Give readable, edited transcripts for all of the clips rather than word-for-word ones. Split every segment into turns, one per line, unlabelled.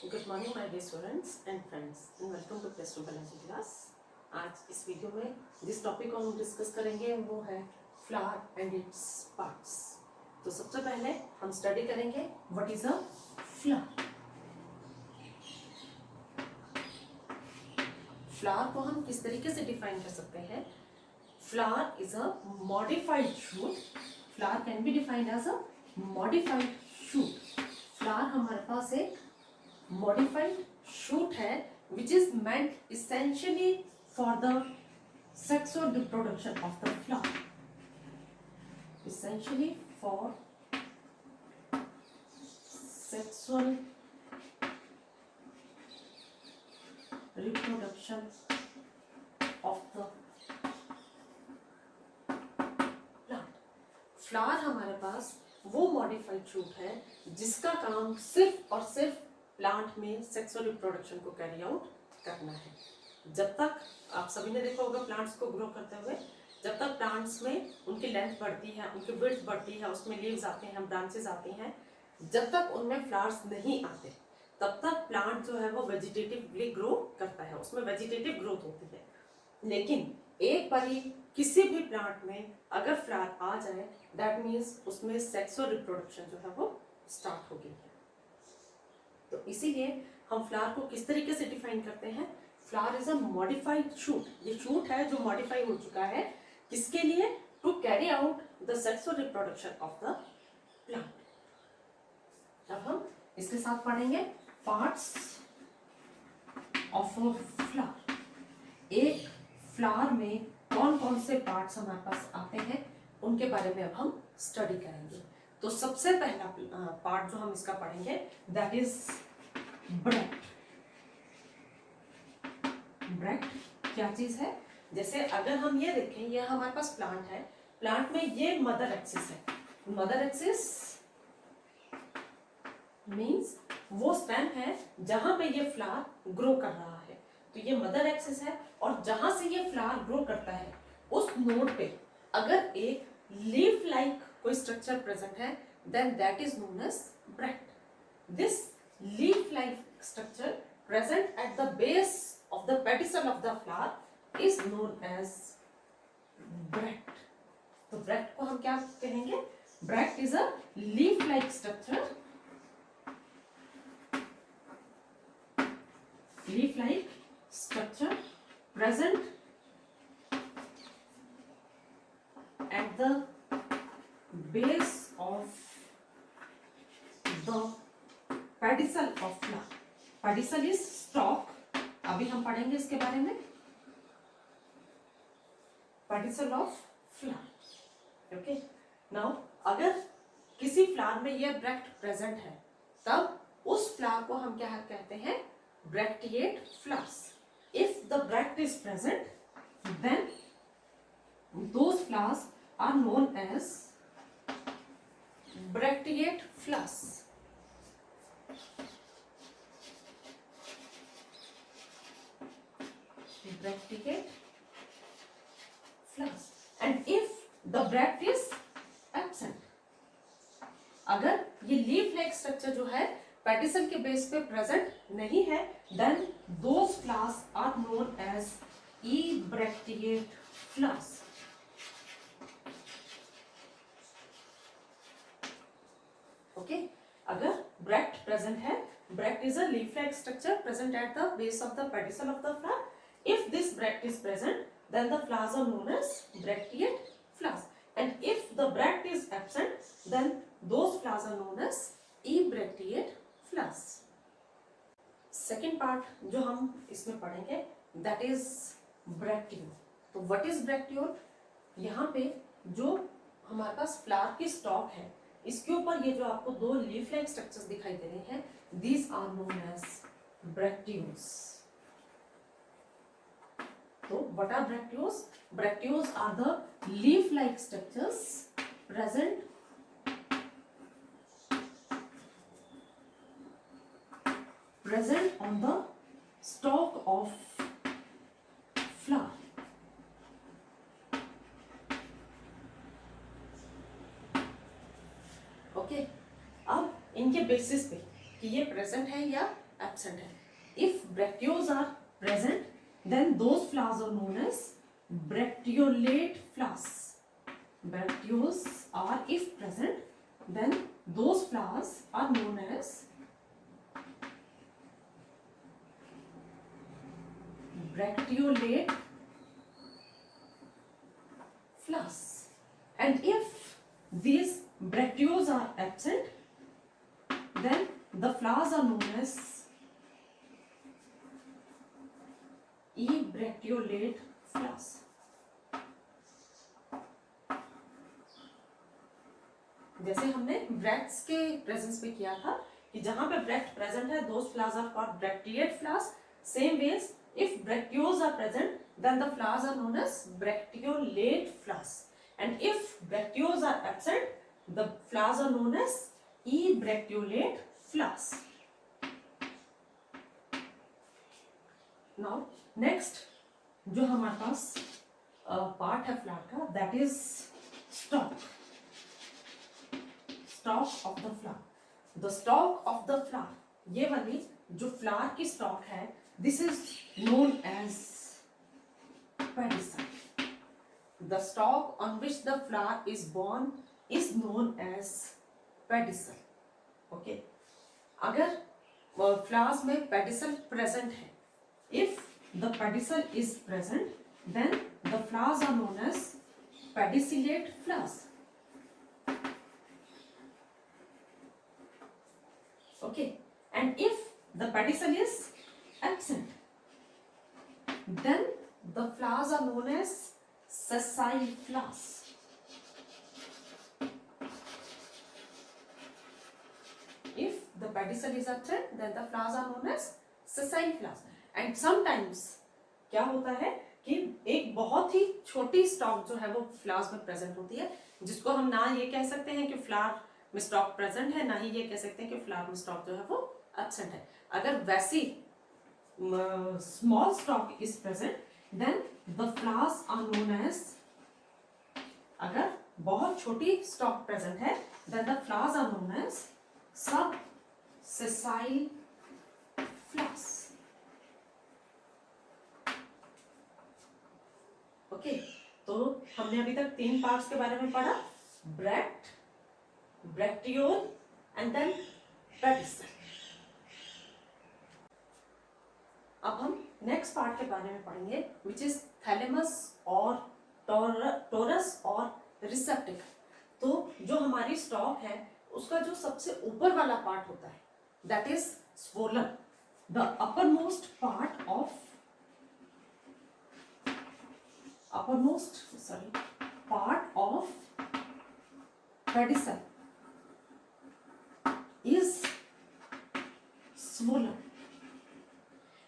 Good morning my dear students and friends and welcome to plus two biology class. आज इस video में जिस topic को हम डिस्कस करेंगे वो है फ्लावर एंड इट्स पार्ट्स। तो सबसे पहले हम स्टडी करेंगे what is a flower. Flower को हम किस तरीके से डिफाइन कर सकते हैं? Flower is a modified shoot. Flower can be defined as a modified shoot. Flower हमारे पास एक modified shoot है which is meant essentially for the sexual reproduction of the flower. Essentially for sexual reproduction of the plant. Flower हमारे पास वो modified shoot है जिसका काम सिर्फ और सिर्फ प्लांट में सेक्सुअल रिप्रोडक्शन को कैरी आउट करना है। जब तक आप सभी ने देखा होगा प्लांट्स को ग्रो करते हुए, जब तक प्लांट्स में उनकी लेंथ बढ़ती है, उनकी विड्थ बढ़ती है, उसमें लीव्स आते हैं, ब्रांचेस आती हैं, जब तक उनमें फ्लावर्स नहीं आते तब तक प्लांट जो है वो वेजिटेटिवली ग्रो करता है, उसमें वेजिटेटिव ग्रोथ होती है। लेकिन एक बारी किसी भी प्लांट में अगर फ्लावर आ जाए दैट मीन्स उसमें सेक्सुअल रिप्रोडक्शन जो है वो स्टार्ट हो गई है। तो इसीलिए हम फ्लावर को किस तरीके से डिफाइन करते हैं? Flower is a modified shoot. ये शूट है जो मॉडिफाई हो चुका है, किसके लिए? To carry out the sexual reproduction of the plant. अब हम इसके साथ पढ़ेंगे पार्ट्स ऑफ अ फ्लावर। एक फ्लावर में कौन कौन से पार्ट्स हमारे पास आते हैं उनके बारे में अब हम स्टडी करेंगे। तो सबसे पहला पार्ट जो हम इसका पढ़ेंगे दैट इज ब्रैक्ट। ब्रैक्ट क्या चीज है? जैसे अगर हम ये देखें, ये हमारे पास प्लांट है, प्लांट में ये मदर एक्सिस है। मदर एक्सिस मींस वो स्टेम है जहां पे ये फ्लावर ग्रो कर रहा है। तो ये मदर एक्सिस है और जहां से ये फ्लावर ग्रो करता है उस नोड पे अगर एक लीफ लाइक कोई स्ट्रक्चर प्रेजेंट है then that is known as bract. This leaf like structure present at the base of the pedicel of the flower is known as bract. तो bract को हम क्या कहेंगे? Bract is a leaf like structure, leaf like structure present at the base of the pedicel of flower. Pedicel is stalk. अभी हम पढ़ेंगे इसके बारे में। pedicel of flower. Okay. Now अगर किसी फ्लावर में ये ब्रैक्ट प्रेजेंट है तब उस फ्लावर को हम क्या कहते हैं? Bracteate flowers. If the bract is present then those flowers are known as bracteate flowers. Bracteate flowers. And if the bract is absent, अगर ये लीफ लाइक स्ट्रक्चर जो है पेडिसल के बेस पे प्रेजेंट नहीं है then those flowers are known as ebracteate flowers. Okay अगर bract present है, bract is a leaf like structure present at the base of the pedicel of the flower. If this bract is present then the flowers are known as bracteate flowers. And if the bract is absent then those flowers are known as ebracteate flowers. Second part जो हम इसमें पढ़ेंगे that is ब्रैक्टियोल. तो what is ब्रैक्टियोल? यहाँ पे जो हमारे पास flower की स्टॉक है इसके ऊपर ये जो आपको दो लीफ लाइक स्ट्रक्चर्स दिखाई दे रहे हैं these are known as bracteoles. तो what are bracteoles? Bracteoles are the leaf like structures present on the stalk of flower. Okay अब इनके बेसिस पे कि ये प्रेजेंट है या एब्सेंट है. If bracteoles are present then those flowers are known as bracteolate flowers. Bracteoles are if present then those flowers are known as bracteolate flowers. And if these bracteoles are absent, then the flowers are known as ebracteolate flowers. जैसे हमने bracts के presence में किया था कि जहां पे bract present है those flowers are called bracteate flowers. Same ways if bracteoles are present then the flowers are known as bracteolate flowers, and if bracteoles are absent the flowers are known as ebracteolate flowers. Now next जो हमारे पास part है flower का that is stalk. Stalk of the flower. The stalk of the flower, ये वाली जो flower की stock है this is known as pedicel. The stalk on which the flower is born is known as pedicel. Okay. अगर flowers में pedicel present है, if the pedicel is present, then the flowers are known as pedicellate flowers. Okay. And if the pedicel is absent, then the flowers are known as sessile flowers. If the pedicel is absent, then the flowers are known as sessile flowers. And sometimes क्या होता है कि एक बहुत ही छोटी stock जो है वो फ्लावर्स में प्रेजेंट होती है, जिसको हम ना ये कह सकते हैं कि फ्लावर में स्टॉक प्रेजेंट है, ना ही ये कह सकते हैं कि फ्लावर में स्टॉक जो है वो एब्सेंट है. अगर वैसी small stalk is present then the flowers are known as, अगर बहुत छोटी स्टॉक प्रेजेंट है then the flowers are known as sub-sessile flowers. Okay. तो हमने अभी तक 3 पार्ट्स के बारे में पढ़ा, bract, bracteole and then pedicel. अब हम नेक्स्ट पार्ट के बारे में पढ़ेंगे विच इज थैलेमस और टोरस और रिसेप्टिकल. तो जो हमारी स्टॉक है उसका जो सबसे ऊपर वाला पार्ट होता है that is swollen. The uppermost part of pedicel is swollen,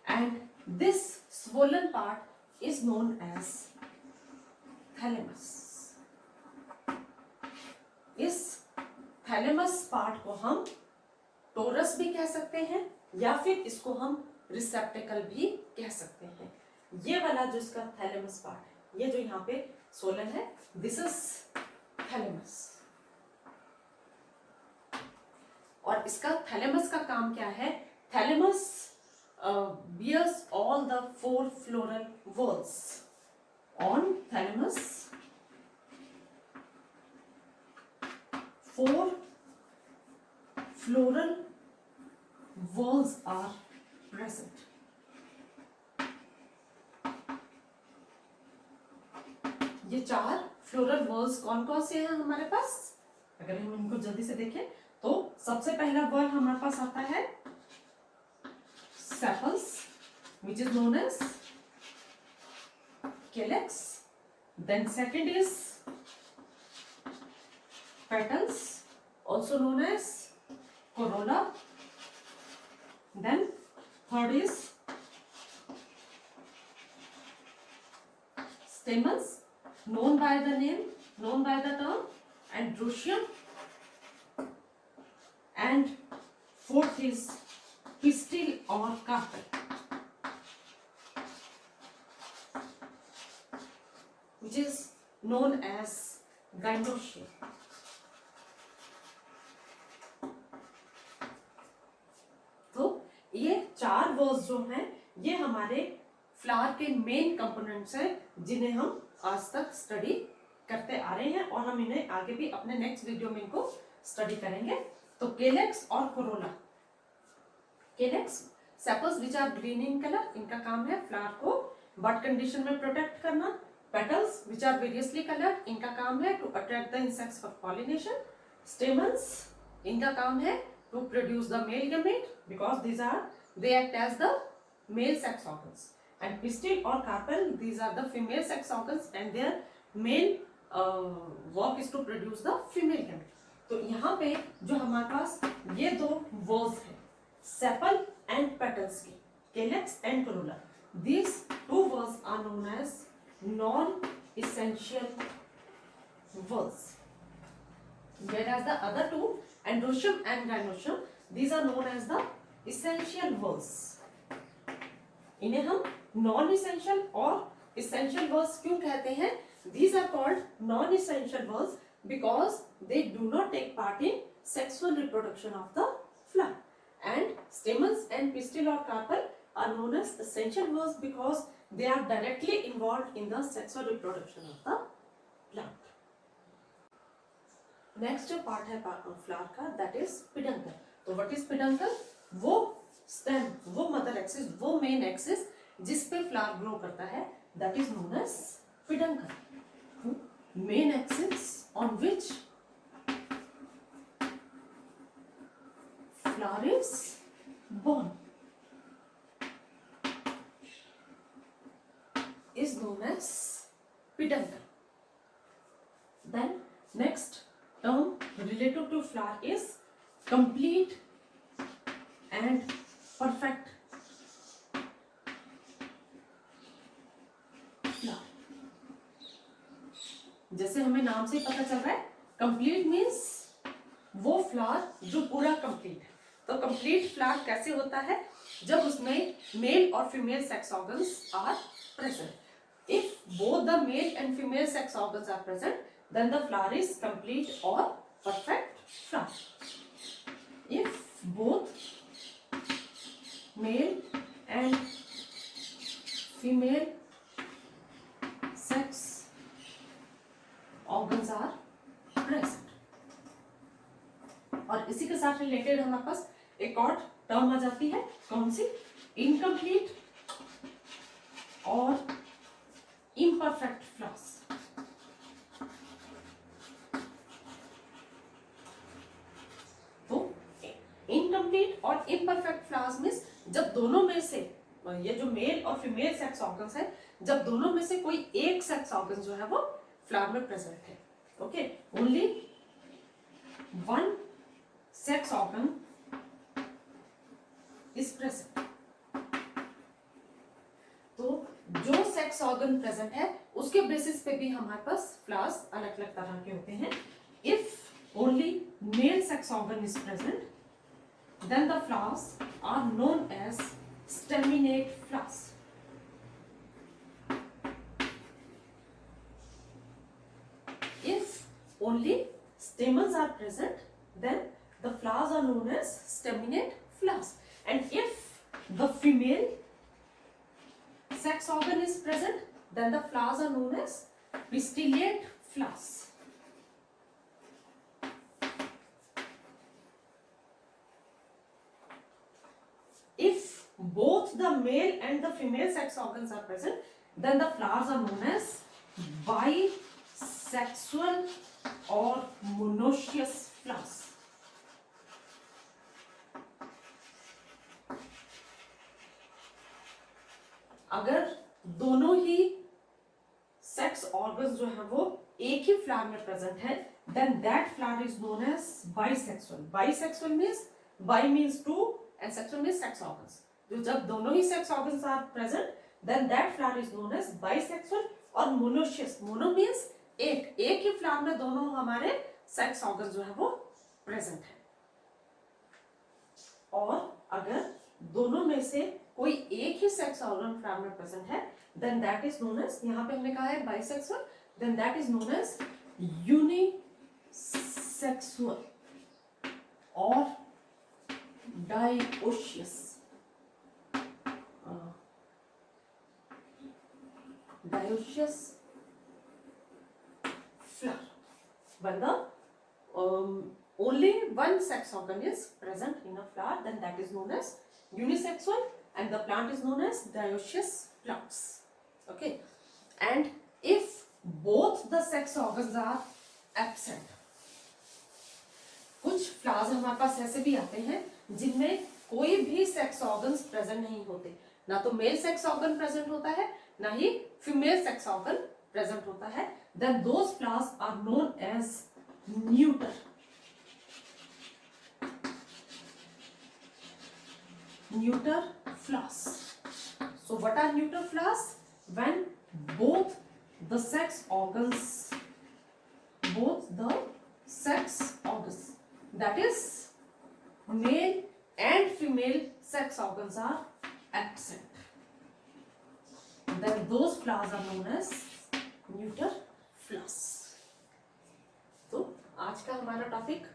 and this swollen part is known as thalamus. इस थैलेमस पार्ट को हम टोरस भी कह सकते हैं या फिर इसको हम रिसेप्टिकल भी कह सकते हैं. ये वाला जो इसका थैलेमस पार्ट है, ये जो यहाँ पे सोलन है, दिस इज थैलेमस. और इसका थैलेमस का काम क्या है? Thalamus bears all the 4 floral whorls. On thalamus 4 floral whorls are present. ये 4 फ्लोरल whorls कौन कौन से हैं हमारे पास? अगर हम इनको जल्दी से देखें तो सबसे पहला whorl हमारे पास आता है sepals, which is known as calyx. Then second is petals, also known as corolla. Then third is stamens, known by the term androecium. And fourth is pistil or carpel, which is known as gynoecium. तो ये चार words जो हैं ये हमारे flower के main components हैं जिन्हें हम आज तक स्टडी करते आ रहे हैं और हम इन्हें आगे भी अपने नेक्स्ट वीडियो में इनको स्टडी करेंगे। तो केलेक्स और corolla. Calyx sepals which are green in colour, इनका काम है फ्लावर को बड कंडीशन में प्रोटेक्ट करना। Petals which are variously coloured, इनका काम है to attract the insects for pollination. Stamens, इनका काम है to produce the male gamete because they act as the male sex organs. And pistil और carpel, these are the female sex organs and their male work is to produce the female gamete. तो यहाँ पे जो हमारे पास ये दो words हैं sepal and petals की, calyx and Corolla, these two words are known as non-essential words, whereas the other two, androecium and gynoecium, these are known as the essential words. इन्हें हम non-essential और essential words क्यों कहते हैं? These are called non-essential words because they do not take part in sexual reproduction of the flower. And stamens and pistil or carpel are known as essential words because they are directly involved in the sexual reproduction of the plant. Next जो part है flower का, that is peduncle. तो what is peduncle? वो stem, वो mother axis, वो main axis जिस पे flower grow करता है, that is known as peduncle. Main axis on which flower is born is known as peduncle. Then next term related to flower is complete and perfect flower. जैसे हमें नाम से पता चल रहा है complete means वो फ्लावर जो पूरा कंप्लीट है। तो कंप्लीट फ्लावर कैसे होता है? जब उसमें मेल और female sex organs are present. If both the male and female sex organs are present, then the flower is complete or perfect flower. If both male and female sex organs are present. और इसी के साथ related हमारे पास एक और term आ जाती है, कौन सी? इनकम्प्लीट और imperfect flowers. तो incomplete और imperfect flowers मीन्स जब दोनों में से, ये जो मेल और फीमेल सेक्स ऑर्गन्स है, जब दोनों में से कोई एक सेक्स ऑर्गन जो है वो फ्लावर में प्रेजेंट है। Okay, only one sex organ is present. तो जो सेक्स ऑर्गन प्रेजेंट है उसके बेसिस पे भी हमारे पास फ्लावर्स अलग अलग तरह के होते हैं। If only male sex organ is present then the flowers are known as staminate flowers. If only stamens are present then the flowers are known as staminate flowers, and if the female sex organ is present then the flowers are known as pistillate flowers. If both the male and the female sex organs are present then the flowers are known as bisexual or monoecious flowers. अगर दोनों ही sex organs जो है वो एक ही flower में present है then that flower is known as bisexual. Bisexual means bi means two and sexual means sex organs. जो जब दोनों ही sex organs are present then that flower is known as bisexual और मोनोशियस। मोनो मीन्स एक ही flower में दोनों हमारे सेक्स ऑर्गन्स जो है वो प्रेजेंट है। और अगर दोनों में से कोई एक ही सेक्स ऑर्गन फ्लावर में प्रेजेंट है then that is known as, यहाँ पे हमने कहा है bisexual, then that is known as unisexual और dioecious. dioecious flower. When the only one sex organ is present in a flower, then that is known as unisexual, and the plant is known as dioecious plants. Okay, and if both the sex organs are absent, कुछ flowers हमारे पास ऐसे भी आते हैं जिनमें कोई भी sex organs present नहीं होते, ना तो मेल सेक्स ऑर्गन प्रेजेंट होता है ना ही फीमेल सेक्स ऑर्गन प्रेजेंट होता है, then those flowers are known as neuter. Neuter flowers. So what are neuter flowers? When both the sex organs, that is male and female sex organs are absent, then those flowers are known as neuter flowers. तो आज का हमारा topic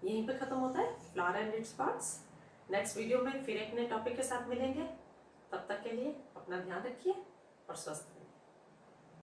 यहीं पे खत्म होता है, flower and its parts. Next video में फिर एक नए टॉपिक के साथ मिलेंगे. तब तक के लिए अपना ध्यान रखिए और स्वस्थ रहिए.